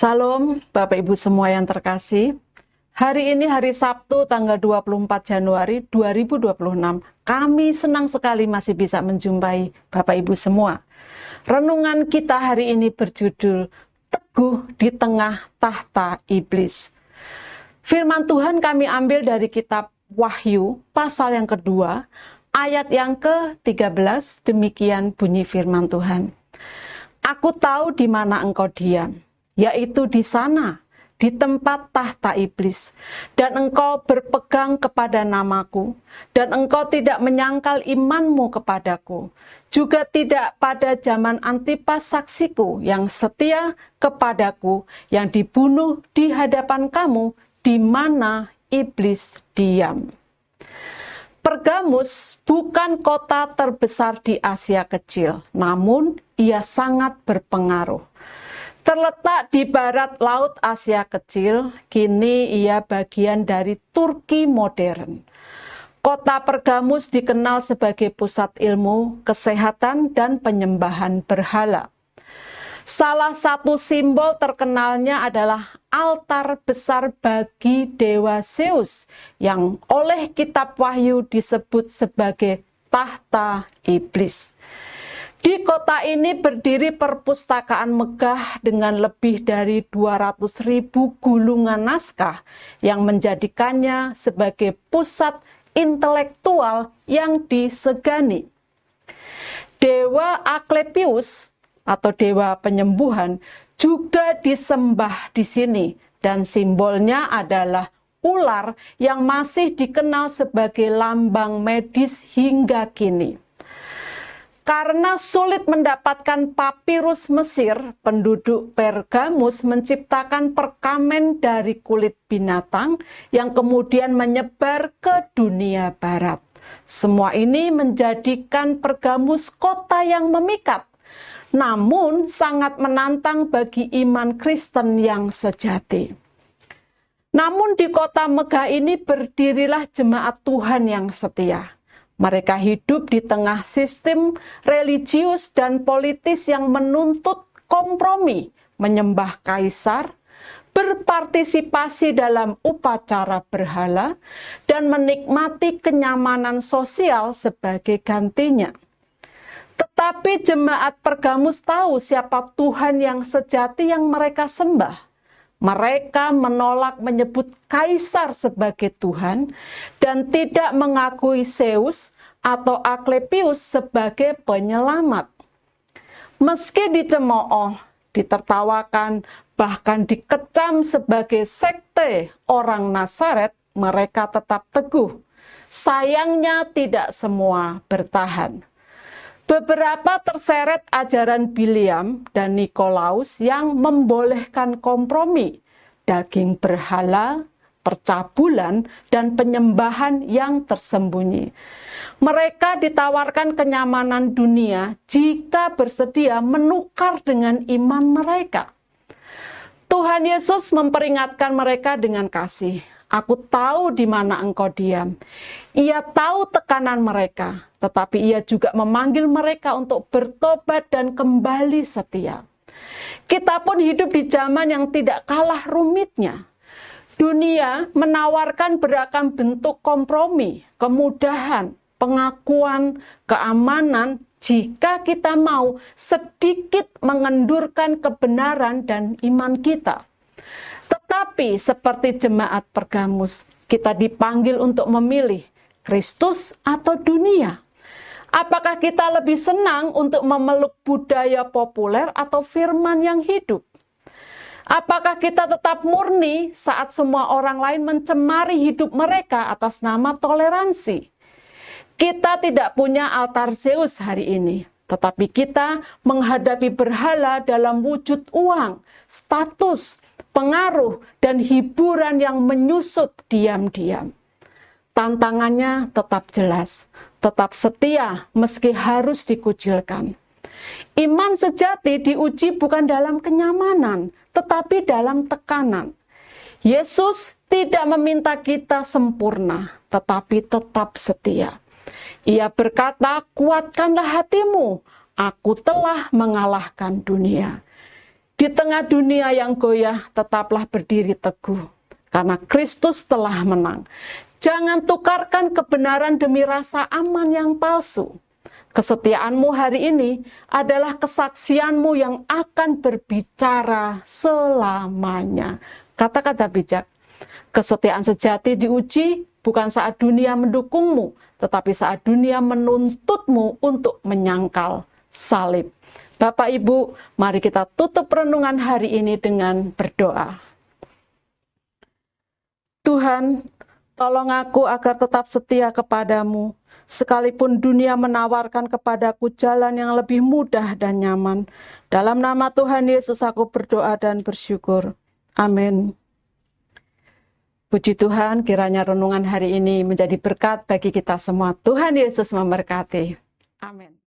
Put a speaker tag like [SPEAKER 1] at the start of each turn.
[SPEAKER 1] Salam Bapak Ibu semua yang terkasih. Hari ini hari Sabtu tanggal 24 Januari 2026. Kami senang sekali masih bisa menjumpai Bapak Ibu semua. Renungan kita hari ini berjudul Teguh di Tengah Tahta Iblis. Firman Tuhan kami ambil dari kitab Wahyu pasal yang kedua, ayat yang ke-13, demikian bunyi firman Tuhan. Aku tahu di mana engkau diam, yaitu di sana, di tempat tahta iblis, dan engkau berpegang kepada namaku, dan engkau tidak menyangkal imanmu kepadaku, juga tidak pada zaman Antipas saksiku yang setia kepadaku, yang dibunuh di hadapan kamu, di mana iblis diam. Pergamus bukan kota terbesar di Asia Kecil, namun ia sangat berpengaruh. Terletak di barat laut Asia Kecil, kini ia bagian dari Turki modern. Kota Pergamus dikenal sebagai pusat ilmu, kesehatan, dan penyembahan berhala. Salah satu simbol terkenalnya adalah altar besar bagi dewa Zeus yang oleh kitab Wahyu disebut sebagai tahta iblis. Di kota ini berdiri perpustakaan megah dengan lebih dari 200.000 gulungan naskah yang menjadikannya sebagai pusat intelektual yang disegani. Dewa Asklepios atau dewa penyembuhan juga disembah di sini, dan simbolnya adalah ular yang masih dikenal sebagai lambang medis hingga kini. Karena sulit mendapatkan papirus Mesir, penduduk Pergamus menciptakan perkamen dari kulit binatang yang kemudian menyebar ke dunia barat. Semua ini menjadikan Pergamus kota yang memikat, namun sangat menantang bagi iman Kristen yang sejati. Namun di kota megah ini berdirilah jemaat Tuhan yang setia. Mereka hidup di tengah sistem religius dan politis yang menuntut kompromi, menyembah kaisar, berpartisipasi dalam upacara berhala, dan menikmati kenyamanan sosial sebagai gantinya. Tetapi jemaat Pergamus tahu siapa Tuhan yang sejati yang mereka sembah. Mereka menolak menyebut kaisar sebagai Tuhan dan tidak mengakui Zeus atau Asklepios sebagai penyelamat. Meski dicemooh, ditertawakan, bahkan dikecam sebagai sekte orang Nazaret, mereka tetap teguh. Sayangnya tidak semua bertahan. Beberapa terseret ajaran Biliam dan Nikolaus yang membolehkan kompromi, daging berhala, percabulan, dan penyembahan yang tersembunyi. Mereka ditawarkan kenyamanan dunia jika bersedia menukar dengan iman mereka. Tuhan Yesus memperingatkan mereka dengan kasih. Aku tahu di mana engkau diam. Ia tahu tekanan mereka, tetapi ia juga memanggil mereka untuk bertobat dan kembali setia. Kita pun hidup di zaman yang tidak kalah rumitnya. Dunia menawarkan beragam bentuk kompromi, kemudahan, pengakuan, keamanan, jika kita mau sedikit mengendurkan kebenaran dan iman kita. Tetapi seperti jemaat Pergamus, kita dipanggil untuk memilih Kristus atau dunia. Apakah kita lebih senang untuk memeluk budaya populer atau firman yang hidup? Apakah kita tetap murni saat semua orang lain mencemari hidup mereka atas nama toleransi? Kita tidak punya altar Zeus hari ini, tetapi kita menghadapi berhala dalam wujud uang, status, pengaruh, dan hiburan yang menyusup diam-diam. Tantangannya tetap jelas, tetap setia meski harus dikucilkan. Iman sejati diuji bukan dalam kenyamanan, tetapi dalam tekanan. Yesus tidak meminta kita sempurna, tetapi tetap setia. Ia berkata, kuatkanlah hatimu, aku telah mengalahkan dunia. Di tengah dunia yang goyah, tetaplah berdiri teguh, karena Kristus telah menang. Jangan tukarkan kebenaran demi rasa aman yang palsu. Kesetiaanmu hari ini adalah kesaksianmu yang akan berbicara selamanya. Kata-kata bijak. Kesetiaan sejati diuji bukan saat dunia mendukungmu, tetapi saat dunia menuntutmu untuk menyangkal salib. Bapak Ibu, mari kita tutup renungan hari ini dengan berdoa. Tuhan, tolong aku agar tetap setia kepadamu, sekalipun dunia menawarkan kepadaku jalan yang lebih mudah dan nyaman. Dalam nama Tuhan Yesus aku berdoa dan bersyukur. Amin. Puji Tuhan, kiranya renungan hari ini menjadi berkat bagi kita semua. Tuhan Yesus memberkati. Amin.